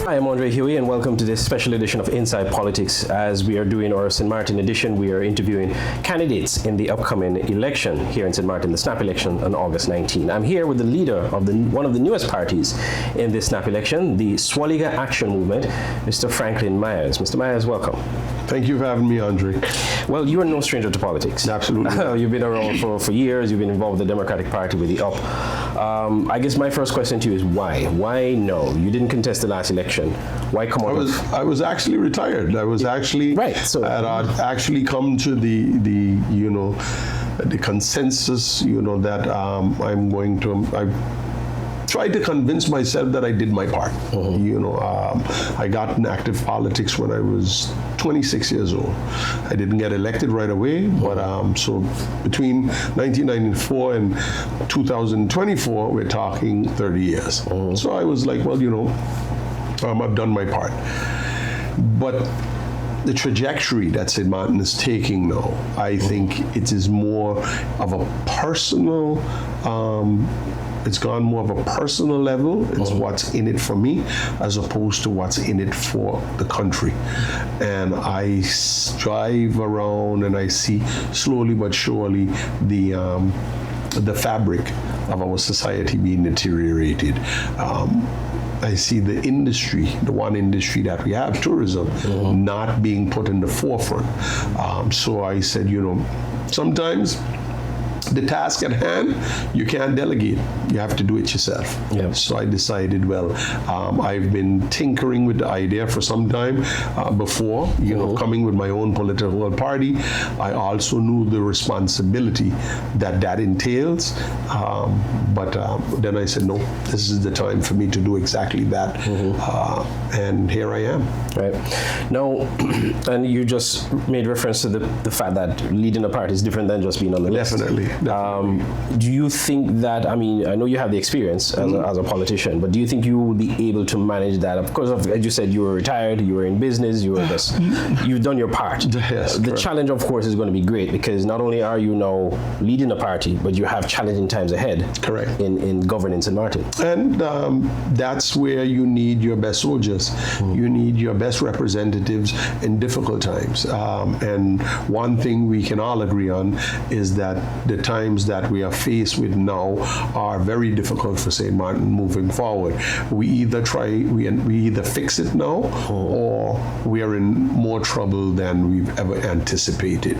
Hi, I'm Andre Huey, and welcome to this special edition of Inside Politics. As we are doing our St. Martin edition, we are interviewing candidates in the upcoming election here in St. Martin, the snap election on August 19. I'm here with the leader of one of the newest parties in this snap election, the Soualiga Action Movement, Mr. Franklin Meyers. Mr. Meyers, welcome. Thank you for having me, Andre. Well, you are no stranger to politics. Absolutely. You've been around for years. You've been involved with the Democratic Party, with the UP. I guess my first question to you is why? Why no? You didn't contest the last election. Why come on? I was actually retired. I was actually right. So I'd actually come to the consensus. That I'm going to. I tried to convince myself that I did my part. I got in active politics when I was 26 years old. I didn't get elected right away, but so between 1994 and 2024, we're talking 30 years. So I was like, well, I've done my part. But the trajectory that St. Martin is taking now, I think it is more of a personal, it's gone more of a personal level. It's what's in it for me as opposed to what's in it for the country. And I drive around and I see slowly but surely the fabric of our society being deteriorated. I see the industry, the one industry that we have, tourism, not being put in the forefront. So I said, sometimes the task at hand, you can't delegate. You have to do it yourself. Yep. So I decided, well, I've been tinkering with the idea for some time before, coming with my own political party. I also knew the responsibility that entails. But then I said, no, this is the time for me to do exactly that. And here I am. Right. Now, and you just made reference to the fact that leading a party is different than just being on the list. Definitely. Do you think that, I know you have the experience as a politician, but do you think you will be able to manage that? Of course, as you said, you were retired, you were in business, you've done your part. Yes, the challenge, of course, is going to be great because not only are you now leading a party, but you have challenging times ahead. Correct. In governing St. Martin. And that's where you need your best soldiers. You need your best representatives in difficult times. And one thing we can all agree on is that the times that we are faced with now are very difficult for St. Martin moving forward. We either fix it now or we are in more trouble than we've ever anticipated.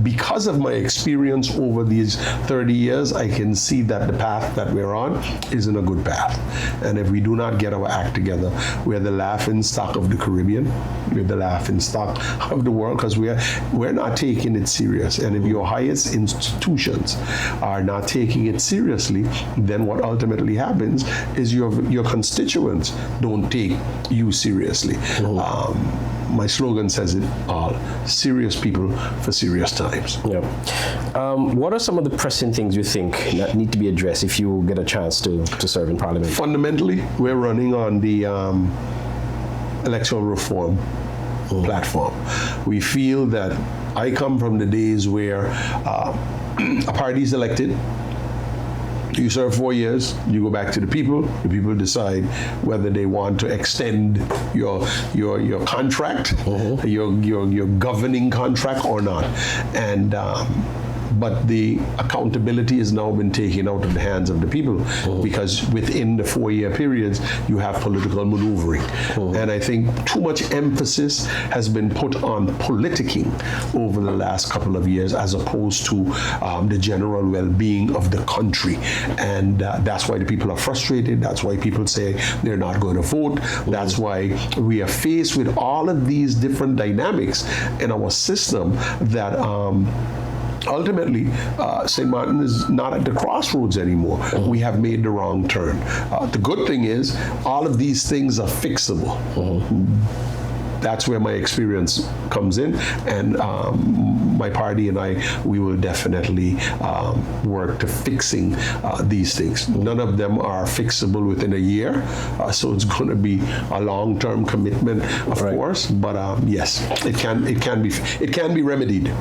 Because of my experience over these 30 years, I can see that the path that we're on isn't a good path. And if we do not get our act together, we're the laughing stock of the Caribbean, we're the laughing stock of the world because we're not taking it serious. And if your highest institutions are not taking it seriously, then what ultimately happens is your constituents don't take you seriously. My slogan says it all: serious people for serious times. Yeah. What are some of the pressing things you think that need to be addressed if you get a chance to serve in Parliament? Fundamentally, we're running on the electoral reform platform. We feel that I come from the days where a party is elected, you serve 4 years, you go back to the people decide whether they want to extend your contract, your governing contract or not. And but the accountability has now been taken out of the hands of the people because within the 4-year periods, you have political maneuvering. And I think too much emphasis has been put on politicking over the last couple of years as opposed to the general well-being of the country. And that's why the people are frustrated. That's why people say they're not going to vote. That's why we are faced with all of these different dynamics in our system that ultimately, St. Martin is not at the crossroads anymore. We have made the wrong turn. The good thing is, all of these things are fixable. That's where my experience comes in, and my party and we will definitely work to fixing these things. None of them are fixable within a year, so it's going to be a long-term commitment, of course. But yes, it can be remedied.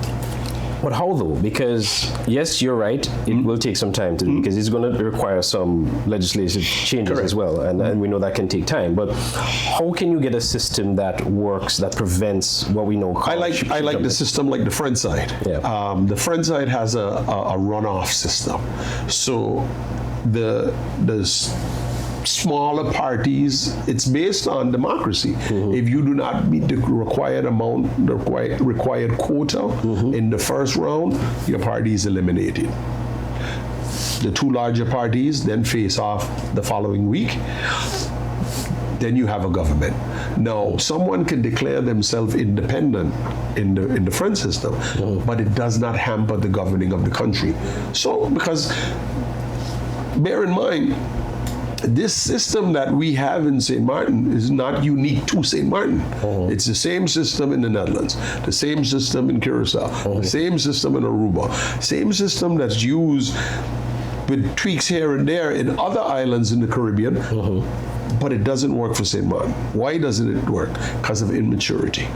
But how though? Because yes, you're right. It will take some time to do, because it's going to require some legislative changes as well, and we know that can take time. But how can you get a system that works, that prevents what we know? I like the system like the French side. Yeah. The French side has a runoff system, so the smaller parties, it's based on democracy. If you do not meet the required amount, the required quota in the first round, your party is eliminated. The two larger parties then face off the following week. Then you have a government. Now, someone can declare themselves independent in the French system, but it does not hamper the governing of the country. So, because bear in mind, this system that we have in St. Martin is not unique to St. Martin. It's the same system in the Netherlands, the same system in Curacao, the same system in Aruba, same system that's used with tweaks here and there in other islands in the Caribbean, but it doesn't work for St. Martin. Why doesn't it work? Because of immaturity.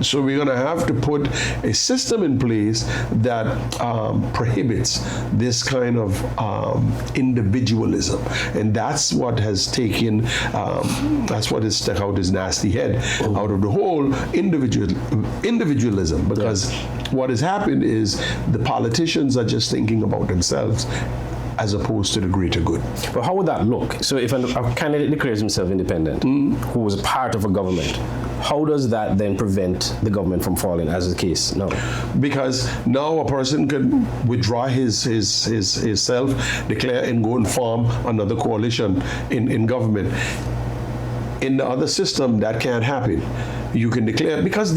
So we're going to have to put a system in place that prohibits this kind of individualism, and that's what has taken, that's what has stuck out his nasty head out of the whole individualism. Because what has happened is the politicians are just thinking about themselves as opposed to the greater good. But how would that look? So if a candidate declares himself independent, who was part of a government, how does that then prevent the government from falling, as is the case now? Because now a person can withdraw his self, declare and go and form another coalition in government. In the other system, that can't happen. You can declare, because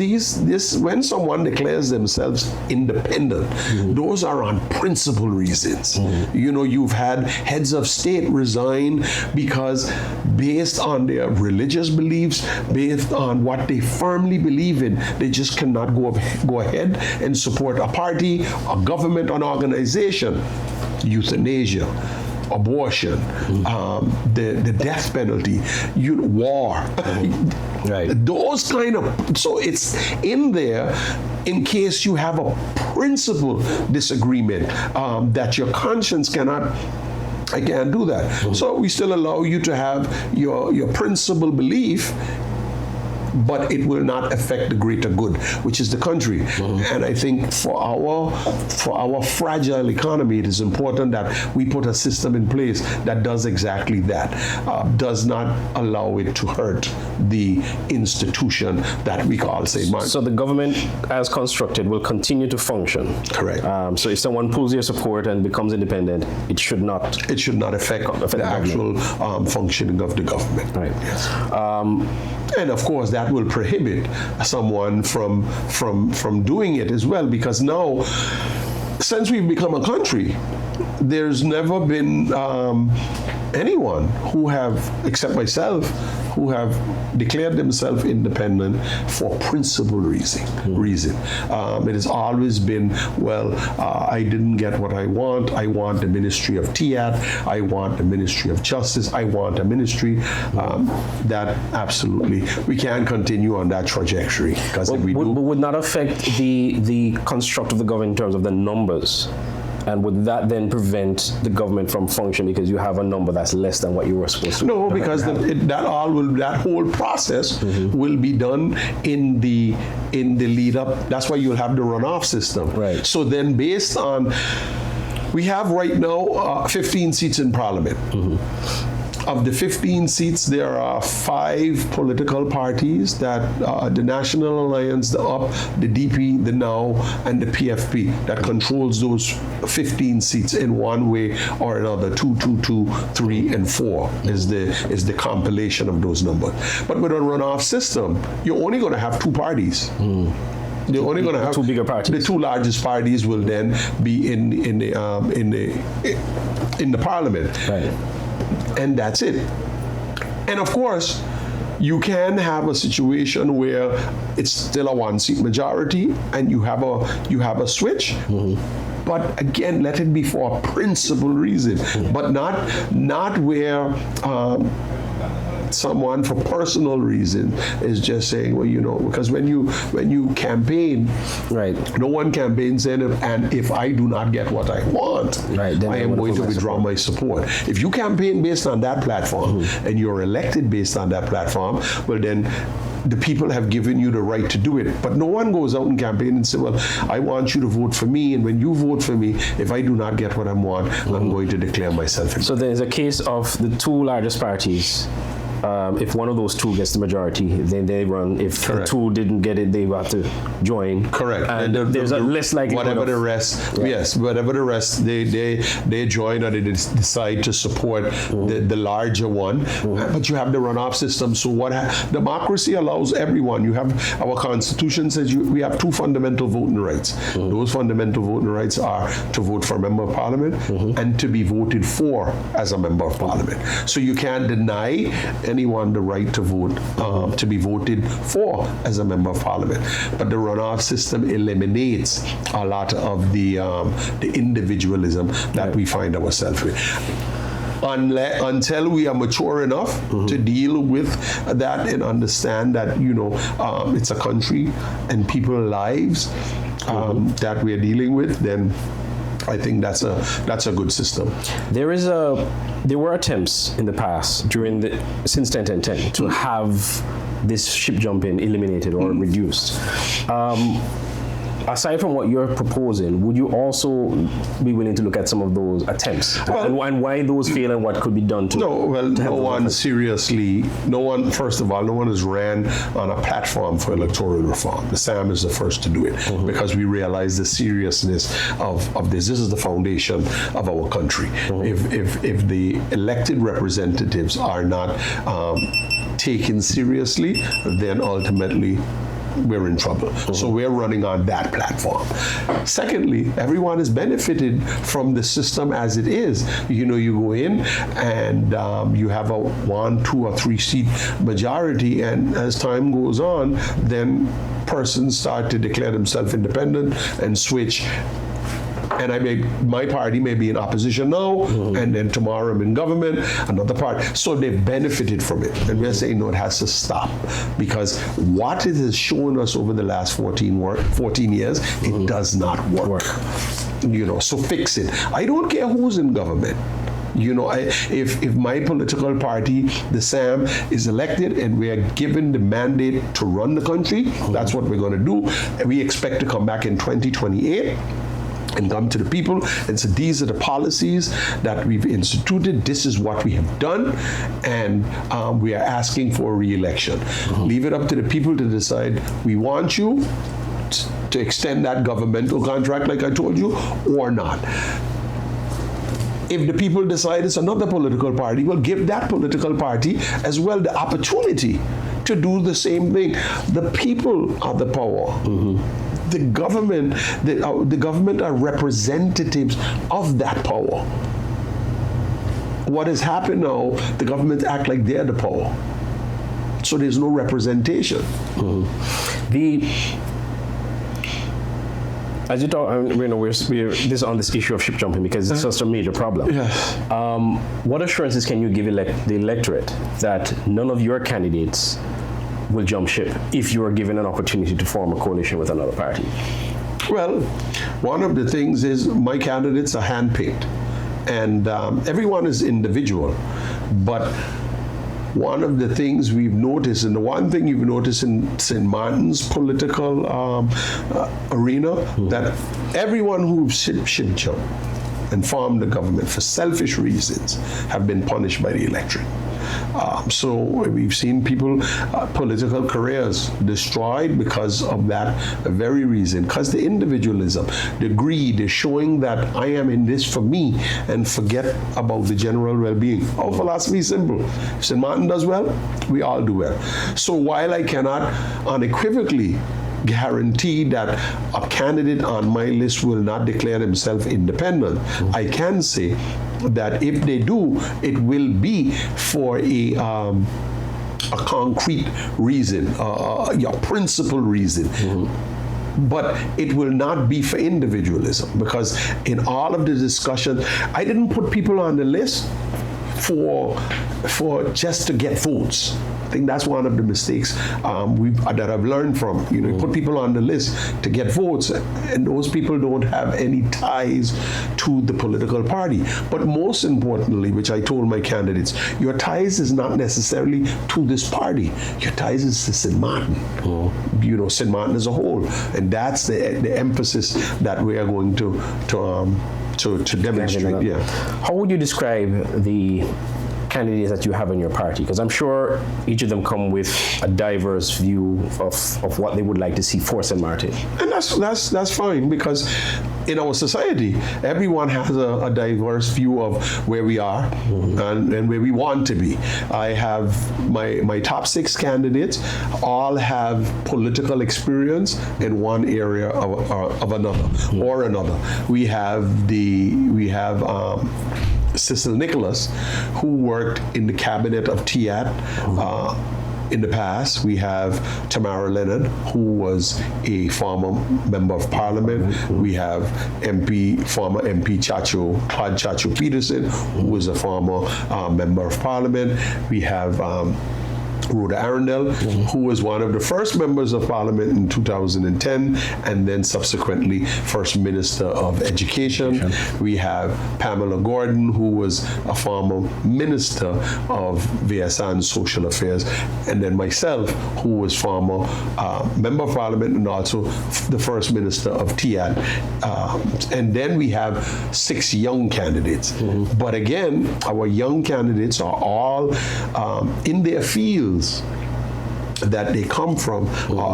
when someone declares themselves independent, those are on principle reasons. You know, you've had heads of state resign because based on their religious beliefs, based on what they firmly believe in, they just cannot go ahead and support a party, a government, an organization. Euthanasia, abortion, the death penalty, war. Right. Those kind of, so it's in there in case you have a principle disagreement that your conscience cannot, I can't do that. So we still allow you to have your principle belief, but it will not affect the greater good, which is the country. And I think for our fragile economy, it is important that we put a system in place that does exactly that, does not allow it to hurt the institution that we call St. Martin. So the government, as constructed, will continue to function. Correct. So if someone pulls your support and becomes independent, it should not. It should not affect the actual functioning of the government. Right. Yes. And of course, that will prohibit someone from doing it as well, because now, since we've become a country, there's never been anyone who have, except myself, who have declared themselves independent for principal reason. It has always been, well, I didn't get what I want. I want the Ministry of TIAT. I want the Ministry of Justice. I want a ministry that absolutely, we can't continue on that trajectory, because if we do... Would not affect the construct of the government in terms of the numbers? And would that then prevent the government from functioning because you have a number that's less than what you were supposed to? No, because that whole process will be done in the lead up. That's why you'll have the runoff system. Right. So then, based on, we have right now 15 seats in Parliament. Of the 15 seats, there are 5 political parties that the National Alliance, the UP, the DP, the NOW, and the PFP that controls those 15 seats in one way or another. 2, 2, 2, 3, and 4 is the compilation of those numbers. But with a runoff system, you're only going to have 2 parties. They're only going to have 2 bigger parties. The 2 largest parties will then be in the Parliament. Right. And that's it. And of course, you can have a situation where it's still a 1-seat majority and you have a switch. But again, let it be for a principal reason, but not where someone for personal reason is just saying, well, because when you campaign, right, no one campaigns in, and if I do not get what I want, right, then I am going to withdraw my support. If you campaign based on that platform and you're elected based on that platform, well then the people have given you the right to do it. But no one goes out and campaign and say, well, I want you to vote for me, and when you vote for me, if I do not get what I want, I'm going to declare myself. So there's a case of the two largest parties. If one of those two gets the majority, then they run. If Correct. the two didn't get it, they have to join. Correct. And there's a less likelihood whatever of, the rest, yes, whatever the rest, they join or they decide to support the larger one. But you have the runoff system. So democracy allows everyone. You have, our Constitution says we have two fundamental voting rights. Those fundamental voting rights are to vote for a member of parliament and to be voted for as a member of parliament. So you can't deny anyone the right to vote, to be voted for as a member of parliament. But the runoff system eliminates a lot of the individualism that we find ourselves with. Until we are mature enough to deal with that and understand that it's a country and people's lives that we are dealing with, then I think that's a good system. There were attempts in the past since 10 to have this ship jumping eliminated or reduced. Aside from what you're proposing, would you also be willing to look at some of those attempts and why those fail and what could be done to? No one has ran on a platform for electoral reform. The SAM is the first to do it because we realize the seriousness of this. This is the foundation of our country. If the elected representatives are not taken seriously, then ultimately we're in trouble. So we're running on that platform. Secondly, everyone has benefited from the system as it is. You go in and you have a 1, 2, or 3 seat majority, and as time goes on, then persons start to declare themselves independent and switch. And my party may be in opposition now, and then tomorrow I'm in government, another party. So they've benefited from it. And we're saying, no, it has to stop. Because what it has shown us over the last 14 years, it does not work. So fix it. I don't care who's in government. If my political party, the SAM, is elected and we are given the mandate to run the country, that's what we're going to do. We expect to come back in 2028. And come to the people and say, these are the policies that we've instituted, this is what we have done, and we are asking for a re-election. Leave it up to the people to decide, we want you to extend that governmental contract like I told you, or not. If the people decide it's another political party, well, give that political party as well the opportunity to do the same thing. The people are the power. The government are representatives of that power. What has happened now, the government act like they're the power. So there's no representation. As you talk, we're this on this issue of ship jumping because it's such a major problem. Yes. What assurances can you give the electorate that none of your candidates will jump ship if you are given an opportunity to form a coalition with another party? Well, one of the things is my candidates are handpicked, and everyone is individual. But one of the things we've noticed, and the one thing you've noticed in St. Martin's political arena, that everyone who ship jumped and formed the government for selfish reasons have been punished by the electorate. So we've seen people, political careers destroyed because of that very reason, because the individualism, the greed is showing that I am in this for me and forget about the general well-being. Our philosophy is simple. If St. Martin does well, we all do well. So while I cannot unequivocally guarantee that a candidate on my list will not declare himself independent, I can say that if they do, it will be for a concrete reason, a principal reason. But it will not be for individualism, because in all of the discussion, I didn't put people on the list for for just to get votes. I think that's one of the mistakes that I've learned from. You put people on the list to get votes, and those people don't have any ties to the political party. But most importantly, which I told my candidates, your ties is not necessarily to this party. Your ties is to St. Martin. St. Martin as a whole, and that's the emphasis that we are going to demonstrate. Yeah. How would you describe the candidates that you have in your party? Because I'm sure each of them come with a diverse view of what they would like to see for St. Martin. And that's fine, because in our society, everyone has a diverse view of where we are and where we want to be. I have my top 6 candidates all have political experience in one area of another or another. We have Cecil Nicholas, who worked in the cabinet of TIAT in the past. We have Tamara Leonard, who was a former member of parliament. We have former MP Claude Chacho Peterson, who was a former member of parliament. We have Rhoda Arundel, who was one of the first members of parliament in 2010, and then subsequently First Minister of Education. We have Pamela Gordon, who was a former Minister of VSA Social Affairs, and then myself, who was former Member of Parliament and also the First Minister of TIAT. And then we have 6 young candidates. But again, our young candidates are all in their fields that they come from.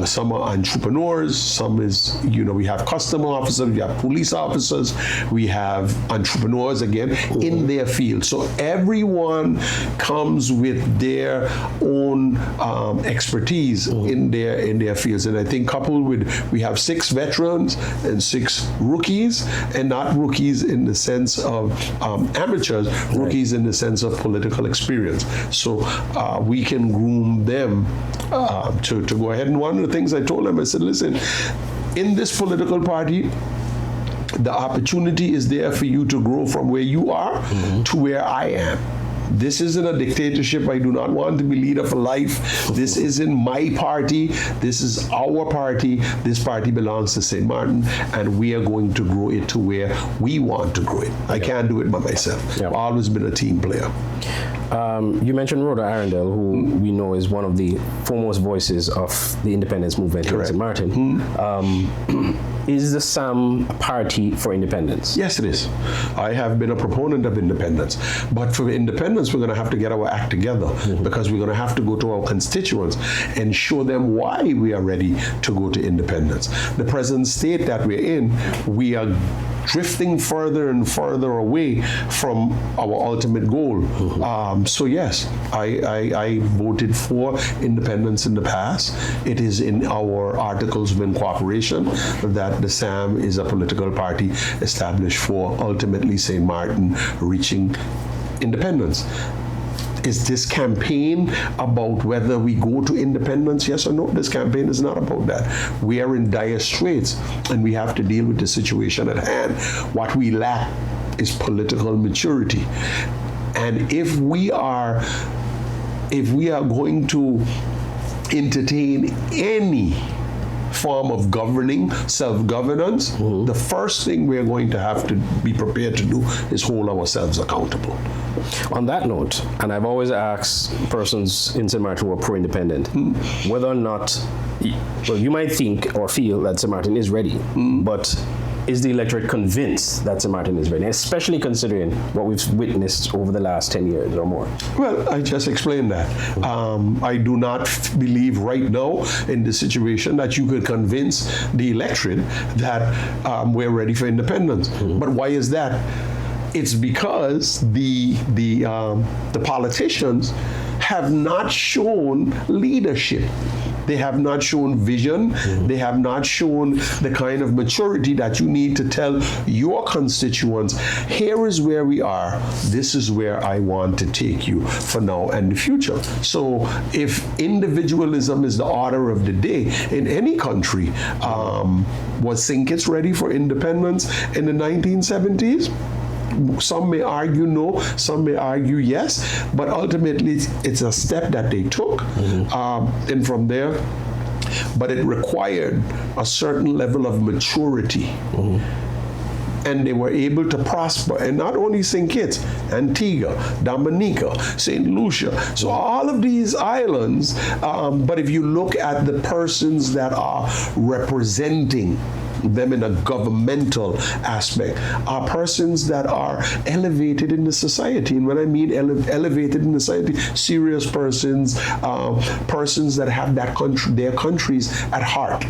Some are entrepreneurs, some is, we have custom officers, we have police officers, we have entrepreneurs again in their field. So everyone comes with their own expertise in their fields. And I think coupled with, we have 6 veterans and 6 rookies, and not rookies in the sense of amateurs, rookies in the sense of political experience. So we can groom them to go ahead. And one of the things I told them, I said, listen, in this political party, the opportunity is there for you to grow from where you are to where I am. This isn't a dictatorship. I do not want to be leader for life. This isn't my party. This is our party. This party belongs to St. Martin, and we are going to grow it to where we want to grow it. I can't do it by myself. I've always been a team player. You mentioned Rhoda Arundel, who we know is one of the foremost voices of the independence movement here in St. Martin. Is the SAM a party for independence? Yes, it is. I have been a proponent of independence. But for independence, we're going to have to get our act together, because we're going to have to go to our constituents and show them why we are ready to go to independence. The present state that we're in, we are drifting further and further away from our ultimate goal. So yes, I voted for independence in the past. It is in our Articles of Incorporation that the SAM is a political party established for ultimately St. Martin reaching independence. Is this campaign about whether we go to independence, yes or no? This campaign is not about that. We are in dire straits, and we have to deal with the situation at hand. What we lack is political maturity. And if we are going to entertain any form of governing, self-governance, the first thing we're going to have to be prepared to do is hold ourselves accountable. On that note, and I've always asked persons in St. Martin who are pro-independent, whether or not, well, you might think or feel that St. Martin is ready, but is the electorate convinced that St. Martin is ready, especially considering what we've witnessed over the last 10 years or more? Well, I just explained that. I do not believe right now in this situation that you could convince the electorate that we're ready for independence. But why is that? It's because the politicians have not shown leadership. They have not shown vision. They have not shown the kind of maturity that you need to tell your constituents, here is where we are. This is where I want to take you for now and the future. So if individualism is the order of the day in any country, was St. Kitts ready for independence in the 1970s? some may argue no, some may argue yes, but ultimately it's a step that they took, and from there, but it required a certain level of maturity. And they were able to prosper, and not only St. Kitts, Antigua, Dominica, St. Lucia, so all of these islands, but if you look at the persons that are representing them in a governmental aspect, are persons that are elevated in the society. And when I mean elevated in the society, serious persons, persons that have that country, their countries at heart.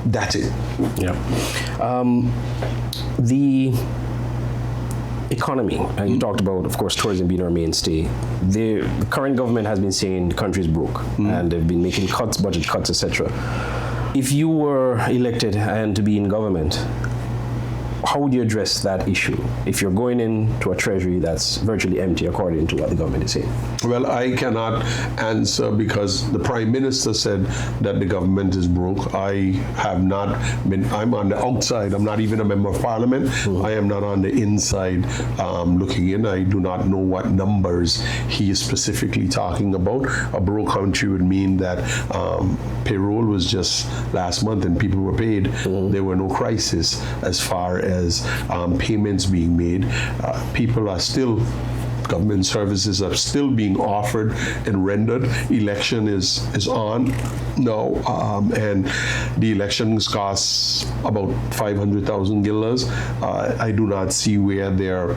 That's it. Yeah. The economy, and you talked about, of course, tourism being our mainstay. The current government has been saying the country is broke, and they've been making cuts, budget cuts, etc. If you were elected and to be in government, how would you address that issue if you're going into a treasury that's virtually empty according to what the government is saying? Well, I cannot answer because the Prime Minister said that the government is broke. I have not been, I'm on the outside. I'm not even a member of Parliament. I am not on the inside looking in. I do not know what numbers he is specifically talking about. A broke country would mean that payroll was just last month and people were paid. There were no crisis as far as payments being made. People are still, government services are still being offered and rendered. Election is on now, and the elections cost about 500,000 guilders. I do not see where they're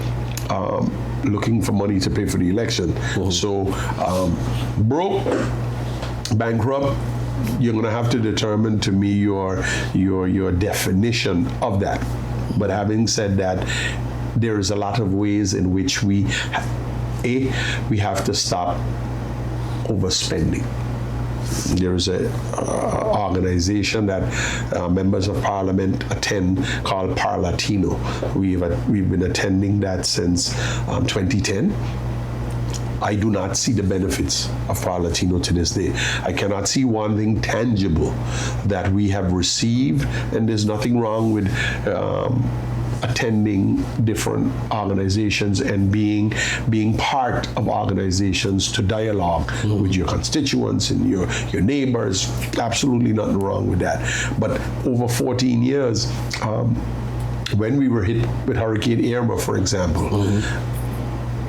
looking for money to pay for the election. So broke, bankrupt, you're going to have to determine to me your definition of that. But having said that, there is a lot of ways in which we have to stop overspending. There is an organization that members of Parliament attend called Parlatino. We've been attending that since 2010. I do not see the benefits of Parlatino to this day. I cannot see one thing tangible that we have received, and there's nothing wrong with attending different organizations and being part of organizations to dialogue with your constituents and your neighbors. Absolutely nothing wrong with that. But over 14 years, when we were hit with Hurricane Irma, for example,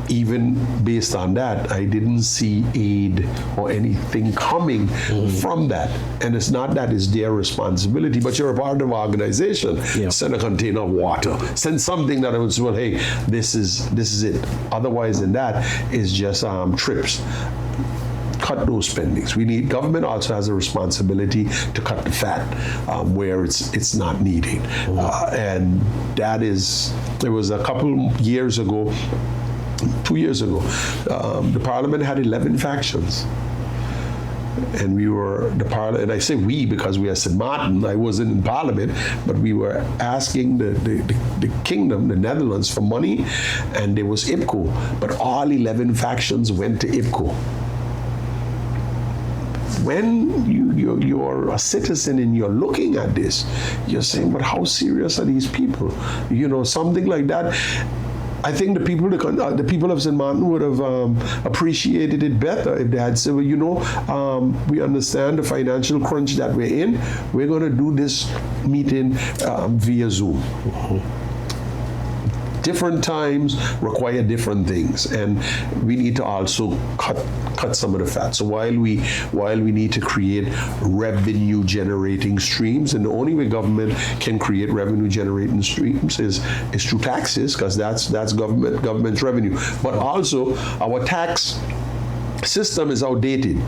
even based on that, I didn't see aid or anything coming from that. And it's not that it's their responsibility, but you're a part of an organization. Send a container of water. Send something that I would say, well, hey, this is it. Otherwise than that, it's just trips. Cut those spendings. Government also has a responsibility to cut the fat where it's not needed. And that is, there was a couple years ago, 2 years ago, the Parliament had 11 factions. And we were, and I say we because we are St. Martin, I wasn't in Parliament, but we were asking the kingdom, the Netherlands, for money, and there was IPCO, but all 11 factions went to IPCO. When you're a citizen and you're looking at this, you're saying, but how serious are these people? You know, something like that. I think the people of St. Martin would have appreciated it better if they had said, well, you know, we understand the financial crunch that we're in. We're going to do this meeting via Zoom. Different times require different things, and we need to also cut some of the fat. So while we need to create revenue generating streams, and the only way government can create revenue generating streams is through taxes, because that's government's revenue. But also our tax system is outdated.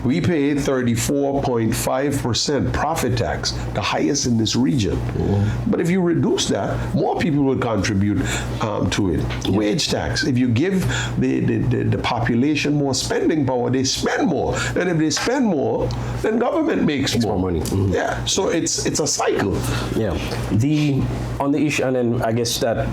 We pay 34.5% profit tax, the highest in this region. But if you reduce that, more people will contribute to it. Wage tax. If you give the population more spending power, they spend more. And if they spend more, then government makes more money. Yeah. So it's a cycle. Yeah. On the issue, and then I guess that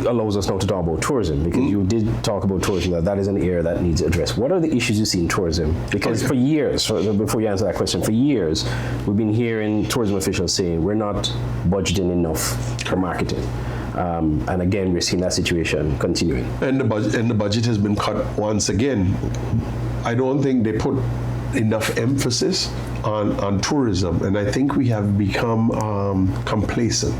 allows us now to talk about tourism, because you did talk about tourism, that is an area that needs addressed. What are the issues you see in tourism? Because for years, before you answer that question, for years, we've been hearing tourism officials saying we're not budgeting enough for marketing. And again, we're seeing that situation continuing. And the budget has been cut once again. I don't think they put enough emphasis on tourism, and I think we have become complacent.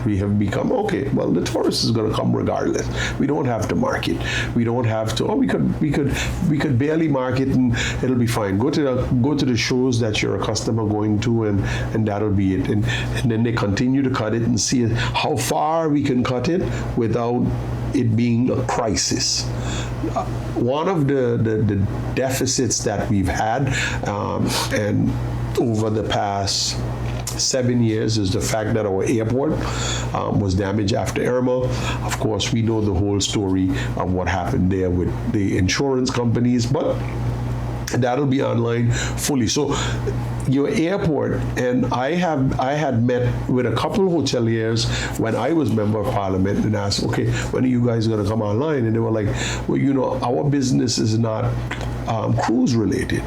We have become, okay, well, the tourist is going to come regardless. We don't have to market. We don't have to. Oh, we could barely market and it'll be fine. Go to the shows that you're a customer going to, and that'll be it. And then they continue to cut it and see how far we can cut it without it being a crisis. One of the deficits that we've had, and over the past 7 years, is the fact that our airport was damaged after Irma. Of course, we know the whole story of what happened there with the insurance companies, but that'll be online fully. So your airport, and I had met with a couple of hoteliers when I was member of parliament and asked, okay, when are you guys going to come online? And they were like, well, you know, our business is not cruise related.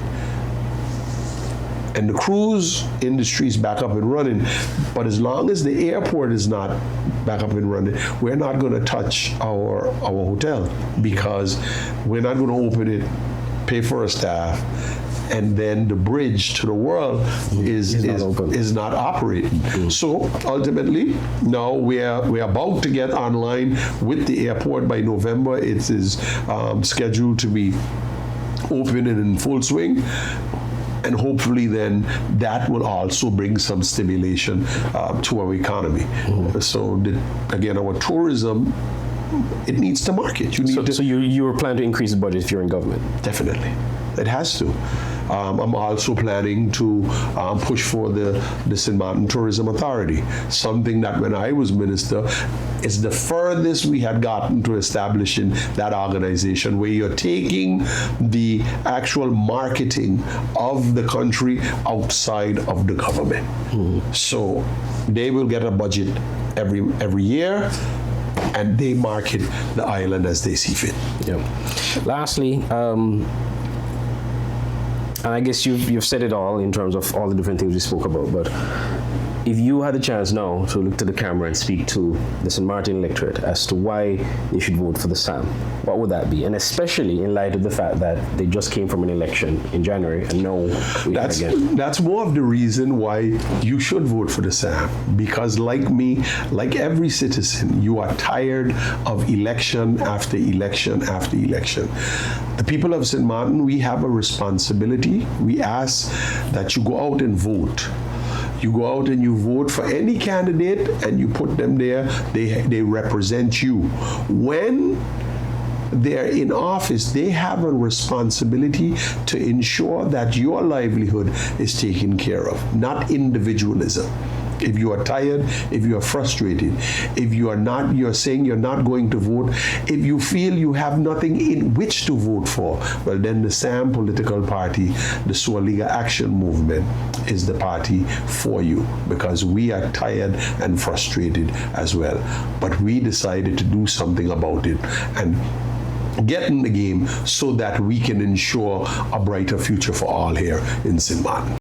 And the cruise industry is back up and running, but as long as the airport is not back up and running, we're not going to touch our hotel, because we're not going to open it, pay for a staff, and then the bridge to the world is not operating. So ultimately, now we're about to get online with the airport by November. It is scheduled to be open and in full swing. And hopefully then that will also bring some stimulation to our economy. So again, our tourism, it needs to market. So you were planning to increase the budget if you're in government? Definitely. It has to. I'm also planning to push for the St. Martin Tourism Authority, something that when I was minister, is the furthest we had gotten to establishing that organization, where you're taking the actual marketing of the country outside of the government. So they will get a budget every year, and they market the island as they see fit. Yeah. Lastly, and I guess you've said it all in terms of all the different things we spoke about, but if you had a chance now to look to the camera and speak to the St. Martin electorate as to why they should vote for the SAM, what would that be? And especially in light of the fact that they just came from an election in January and now that's more of the reason why you should vote for the SAM, because like me, like every citizen, you are tired of election after election after election. The people of St. Martin, we have a responsibility. We ask that you go out and vote. You go out and you vote for any candidate and you put them there. They represent you. When they're in office, they have a responsibility to ensure that your livelihood is taken care of, not individualism. If you are tired, if you are frustrated, if you're saying you're not going to vote, if you feel you have nothing in which to vote for, well, then the SAM political party, the Soualiga Action Movement, is the party for you, because we are tired and frustrated as well. But we decided to do something about it and get in the game so that we can ensure a brighter future for all here in St. Martin.